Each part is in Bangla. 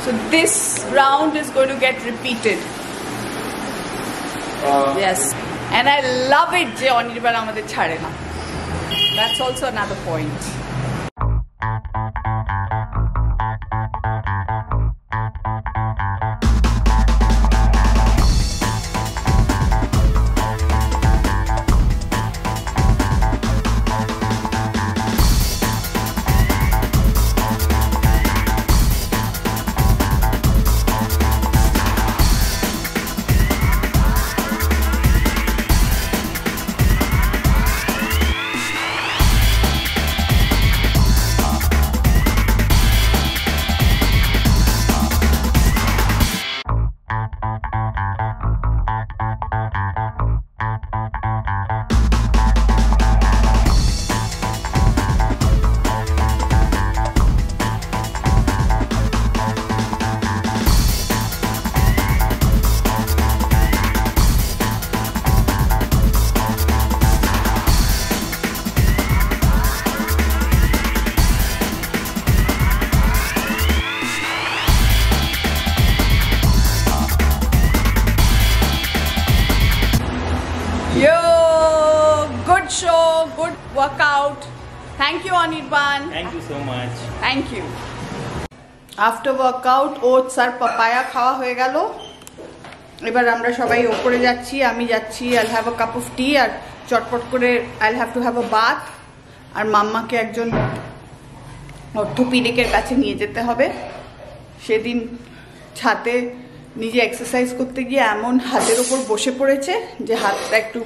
So this round is going to get repeated. Yes, and I love it যে অনির্বাণ আমাদের ছাড়ে না. That's also another point. Workout. Thank you, Anirban. Thank you so much. Thank you. After workout, oats R papaya খাওয়া হয়ে গেল. এবার আমরা সবাই উপরে যাচ্ছি, আমি যাচ্ছি. I'll have a cup of tea আর চটপট করে I'll have to have a bath. আর মাম্মাকে একজন অর্থোপেডিকের কাছে নিয়ে যেতে হবে. সেদিন ছাদে নিজে এক্সারসাইজ করতে গিয়ে এমন হাতের উপর বসে পড়েছে যে হাতটা একটু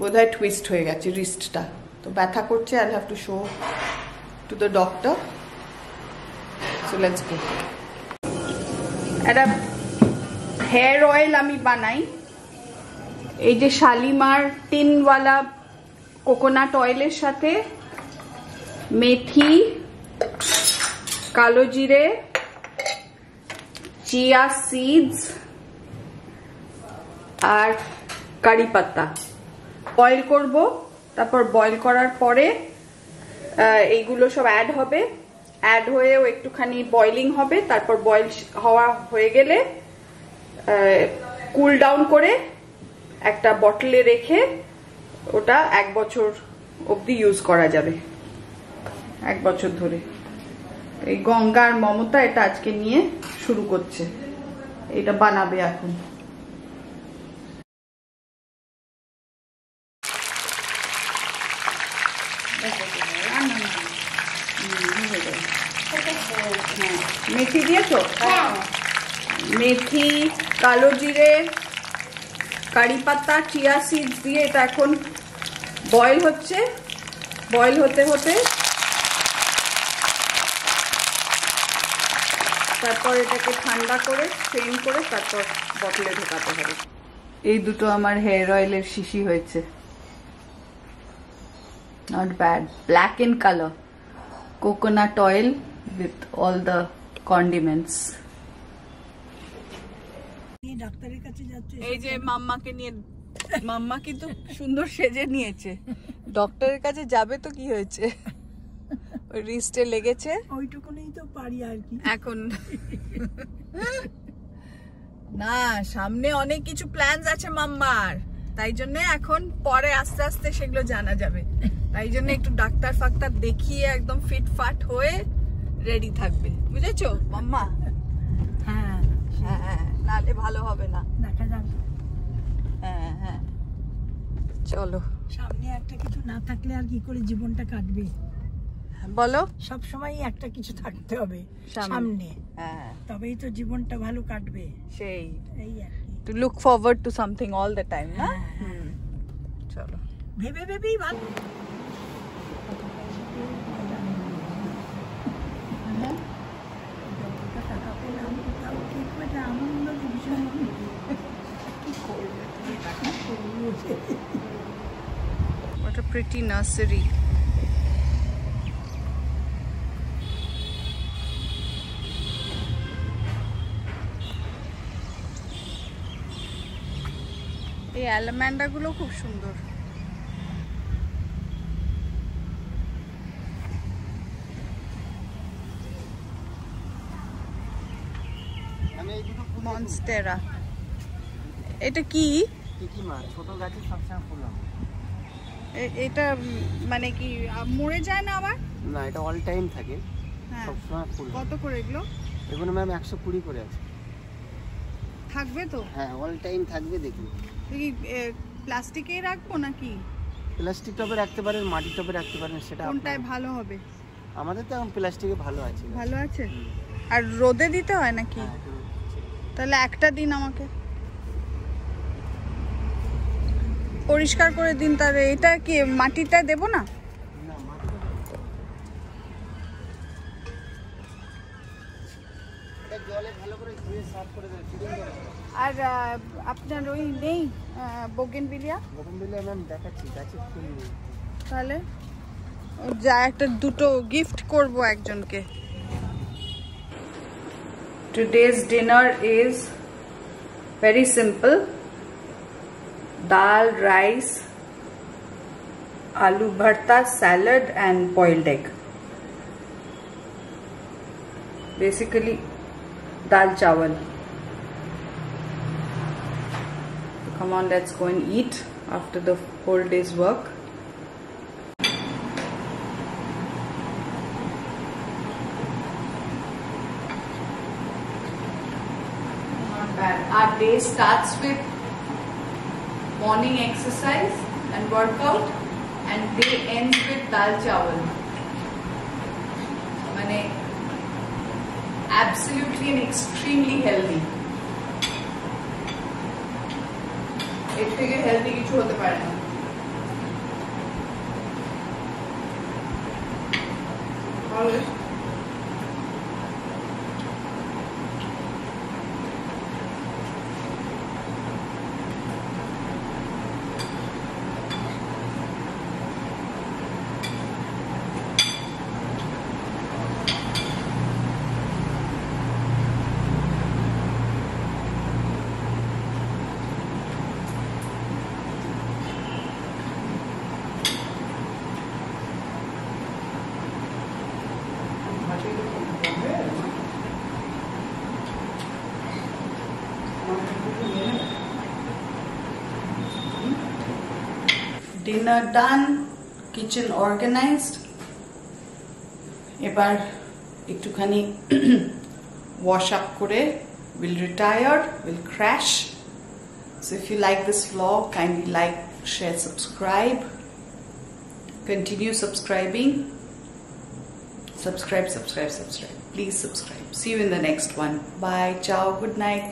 বোধহয় টুইস্ট হয়ে গেছে, রিস্টটা তো ব্যথা করছে. I'll have to show to the doctor. So let's go. একটা হেয়ার অয়েল আমি বানাই, এই যে শালিমার টিনওয়ালা কোকোনাট অয়েলের সাথে মেথি, কালো জিরে, চিয়া সিডস আর কারি পাতা বয়েল করব. তারপর বয়েল করার পরে এইগুলো সব অ্যাড হবে, অ্যাড হয়েও একটুখানি বয়েলিং হবে. তারপর বয়েল হওয়া হয়ে গেলে কুল ডাউন করে একটা বটলে রেখে ওটা 1 বছর অবধি ইউজ করা যাবে, 1 বছর ধরে. এই গঙ্গা আর মমতা এটা আজকে নিয়ে শুরু করছে, এটা বানাবে এখন. মেথি দিয়েছো? মেথি, কালো জিরে, কারি পাতা, চিয়া সিডস দিয়ে এটা এখন বয়েল হচ্ছে. বয়েল হতে হতে তারপর এটাকে ঠান্ডা করে স্ট্রেন করে তারপর বটলে ঢোকাতে হবে. এই দুটো আমার হেয়ার অয়েলের শিশি হয়েছে. Not bad. Black in color. Coconut oil with all the condiments. এই যে মাম্মাকে নিয়ে, মাম্মা কিন্তু সুন্দর সেজে নিয়েছে. ডক্টরের কাছে যাবে তো কি হয়েছে, ওই রিস্টে লেগেছে, ওইটুকুনেই তো পারি আর কি এখন. না, সামনে অনেক কিছু প্ল্যানস আছে মাম্মার, তাই জন্য এখন পরে আস্তে আস্তে সেগুলো জানা যাবে. তাই জন্য একটু ডাক্তার ফাক্তার দেখিয়ে একদম ফিটফাট হয়ে রেডি থাকবে, বুঝেছো মাম্মা? হ্যাঁ হ্যাঁ, নালে ভালো হবে না. দেখা যাক. হ্যাঁ হ্যাঁ, চলো. সামনে একটা কিছু না থাকলে আর কি করে জীবনটা কাটবে বলো? সব সময় একটা কিছু থাকতে হবে সামনে, হ্যাঁ, তবেই তো জীবনটা ভালো কাটবে. সেই, এই আর কি, to look forward to something all the time, না? চলো, ভেবে ভেবেই ভালো. What a pretty nursery. এই অ্যালামান্ডা গুলো খুব সুন্দর. মনস্টেরা। এটা কি? টিকি মাছ, ছোট গাছে সবসময় ফুল হবে। এটা মানে কি মরে যায় না আবার? না, এটা অল টাইম থাকে, হ্যাঁ। সবসময় ফুল। কত করে এগুলো? এগুলো ম্যাম 120 করে আছে। থাকবে তো? হ্যাঁ, অল টাইম থাকবে। দেখুন, কি প্লাস্টিকেই রাখবো নাকি? প্লাস্টিক টবে রাখতে পারেন, মাটির টবে রাখতে পারেন, সেটা কোনটায় ভালো হবে? আমাদের তো এখন প্লাস্টিকে ভালো আছে। ভালো আছে। আর রোদে দিতে হয় নাকি? হ্যাঁ, তাহলে একটা দিন আমাকে পরিষ্কার করে দিন। তাহলে এটা কি মাটিটা দেব না? জলে ভালো করে ধুয়ে সাফ করে দেবেন। আর আপনার ওই নেই বোগেনভিলিয়া? বোগেনভিলিয়া ম্যাম দেখাচ্ছি, গাছে ফুল নেই। তাহলে যা একটা দুটো গিফট করব একজনকে। Today's dinner is very simple. Dal, rice, aloo bharta, salad and boiled egg. Basically dal chawal. Come on, let's go and eat after the whole day's work. Not bad. Our day starts with morning exercise and workout, and day ends with dal chawal. Mane absolutely and extremely healthy. এর থেকে হেলদি কিছু হতে পারে না। Dinner done, kitchen organized. এবার একটুখানি wash up করে we'll retire, we'll crash. So if you like this vlog, kindly like, share, subscribe. Continue subscribing. Subscribe. Please subscribe. See you in the next one. Bye. Ciao. Good night.